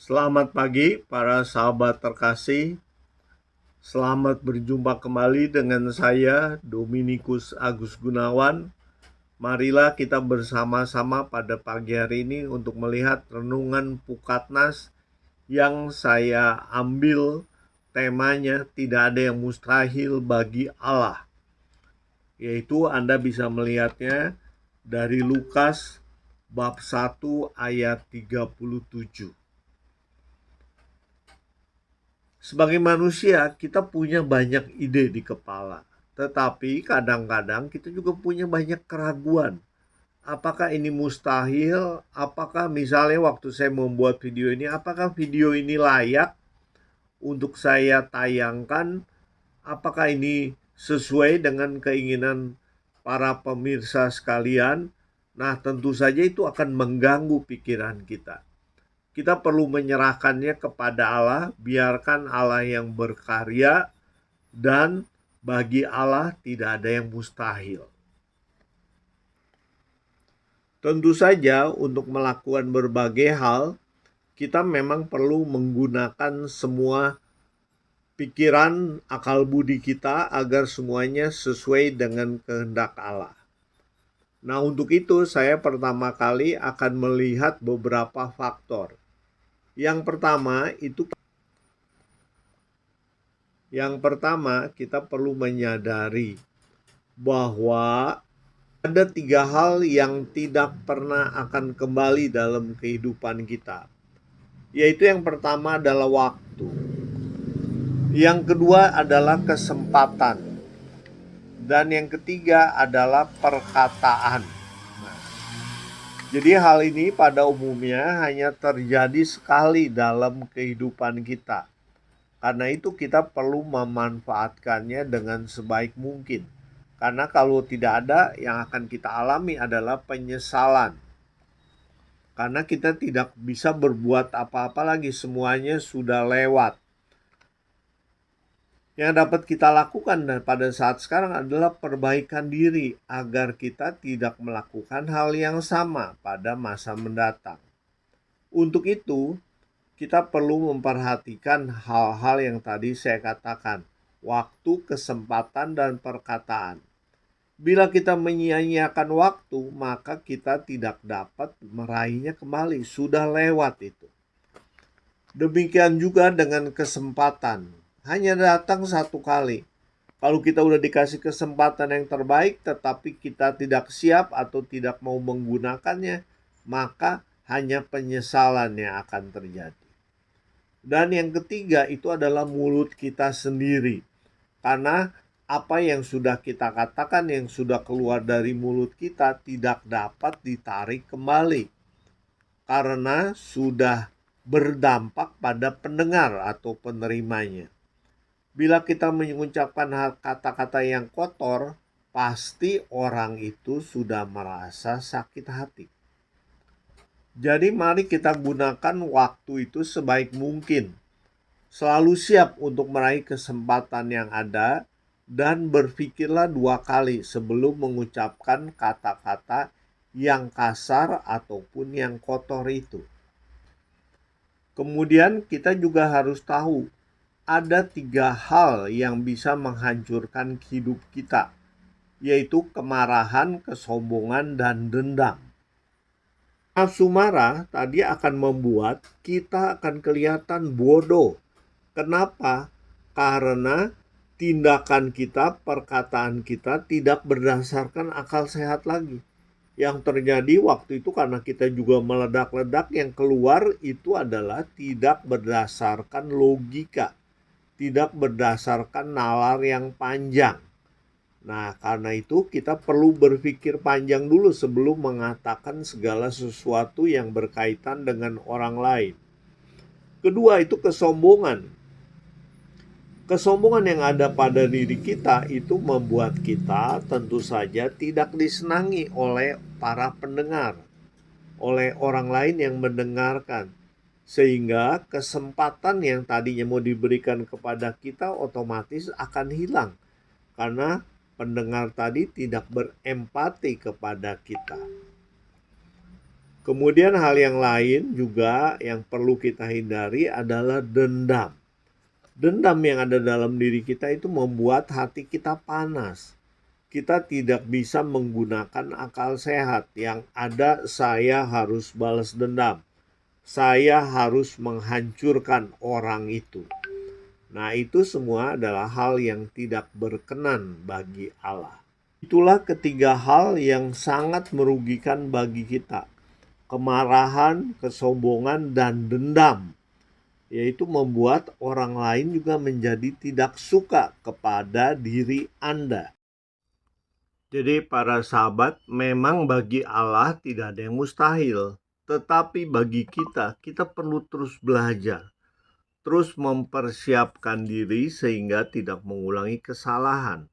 Selamat pagi para sahabat terkasih. Selamat berjumpa kembali dengan saya Dominikus Agus Gunawan. Marilah kita bersama-sama pada pagi hari ini untuk melihat renungan Pukatnas yang saya ambil temanya tidak ada yang mustahil bagi Allah. Yaitu Anda bisa melihatnya dari Lukas bab 1 ayat 37. Sebagai manusia, kita punya banyak ide di kepala. Tetapi kadang-kadang kita juga punya banyak keraguan. Apakah ini mustahil? Apakah misalnya waktu saya membuat video ini, apakah video ini layak untuk saya tayangkan? Apakah ini sesuai dengan keinginan para pemirsa sekalian? Nah, tentu saja itu akan mengganggu pikiran kita. Kita perlu menyerahkannya kepada Allah, biarkan Allah yang berkarya, dan bagi Allah tidak ada yang mustahil. Tentu saja untuk melakukan berbagai hal, kita memang perlu menggunakan semua pikiran, akal budi kita agar semuanya sesuai dengan kehendak Allah. Nah, untuk itu saya pertama kali akan melihat beberapa faktor. Yang pertama, kita perlu menyadari bahwa ada 3 hal yang tidak pernah akan kembali dalam kehidupan kita. Yaitu yang pertama adalah waktu. Yang kedua adalah kesempatan. Dan yang ketiga adalah perkataan. Jadi hal ini pada umumnya hanya terjadi sekali dalam kehidupan kita. Karena itu kita perlu memanfaatkannya dengan sebaik mungkin. Karena kalau tidak ada, yang akan kita alami adalah penyesalan. Karena kita tidak bisa berbuat apa-apa lagi, semuanya sudah lewat. Yang dapat kita lakukan pada saat sekarang adalah perbaikan diri agar kita tidak melakukan hal yang sama pada masa mendatang. Untuk itu, kita perlu memperhatikan hal-hal yang tadi saya katakan, waktu, kesempatan, dan perkataan. Bila kita menyia-nyiakan waktu, maka kita tidak dapat meraihnya kembali, sudah lewat itu. Demikian juga dengan kesempatan, hanya datang satu kali. Kalau kita udah dikasih kesempatan yang terbaik, tetapi kita tidak siap atau tidak mau menggunakannya, maka hanya penyesalan yang akan terjadi. Dan yang ketiga itu adalah mulut kita sendiri. Karena apa yang sudah kita katakan, yang sudah keluar dari mulut kita tidak dapat ditarik kembali. Karena sudah berdampak pada pendengar atau penerimanya. Bila kita mengucapkan kata-kata yang kotor, pasti orang itu sudah merasa sakit hati. Jadi mari kita gunakan waktu itu sebaik mungkin. Selalu siap untuk meraih kesempatan yang ada dan berpikirlah 2 kali sebelum mengucapkan kata-kata yang kasar ataupun yang kotor itu. Kemudian kita juga harus tahu ada 3 hal yang bisa menghancurkan hidup kita, yaitu kemarahan, kesombongan, dan dendam. Nafsu marah tadi akan membuat kita akan kelihatan bodoh. Kenapa? Karena tindakan kita, perkataan kita tidak berdasarkan akal sehat lagi. Yang terjadi waktu itu karena kita juga meledak-ledak, yang keluar itu adalah tidak berdasarkan logika, tidak berdasarkan nalar yang panjang. Nah, karena itu kita perlu berpikir panjang dulu sebelum mengatakan segala sesuatu yang berkaitan dengan orang lain. Kedua itu kesombongan. Kesombongan yang ada pada diri kita itu membuat kita tentu saja tidak disenangi oleh para pendengar, oleh orang lain yang mendengarkan. Sehingga kesempatan yang tadinya mau diberikan kepada kita otomatis akan hilang. Karena pendengar tadi tidak berempati kepada kita. Kemudian hal yang lain juga yang perlu kita hindari adalah dendam. Dendam yang ada dalam diri kita itu membuat hati kita panas. Kita tidak bisa menggunakan akal sehat yang ada saya harus balas dendam. Saya harus menghancurkan orang itu. Nah, itu semua adalah hal yang tidak berkenan bagi Allah. Itulah ketiga hal yang sangat merugikan bagi kita. Kemarahan, kesombongan, dan dendam, yaitu membuat orang lain juga menjadi tidak suka kepada diri Anda. Jadi para sahabat, memang bagi Allah tidak ada yang mustahil. Tetapi bagi kita, kita perlu terus belajar. Terus mempersiapkan diri sehingga tidak mengulangi kesalahan.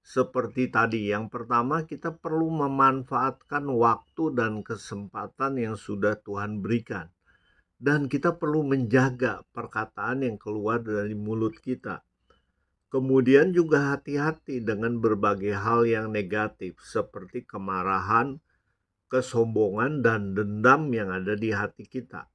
Seperti tadi, yang pertama kita perlu memanfaatkan waktu dan kesempatan yang sudah Tuhan berikan. Dan kita perlu menjaga perkataan yang keluar dari mulut kita. Kemudian juga hati-hati dengan berbagai hal yang negatif seperti kemarahan, kesombongan, dan dendam yang ada di hati kita.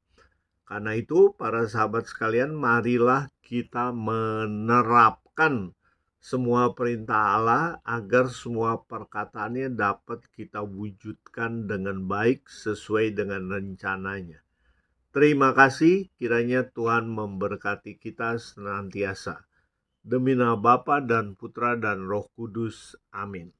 Karena itu, para sahabat sekalian, marilah kita menerapkan semua perintah Allah agar semua perkataannya dapat kita wujudkan dengan baik sesuai dengan rencananya. Terima kasih, kiranya Tuhan memberkati kita senantiasa. Demi nama Bapa dan Putra dan Roh Kudus. Amin.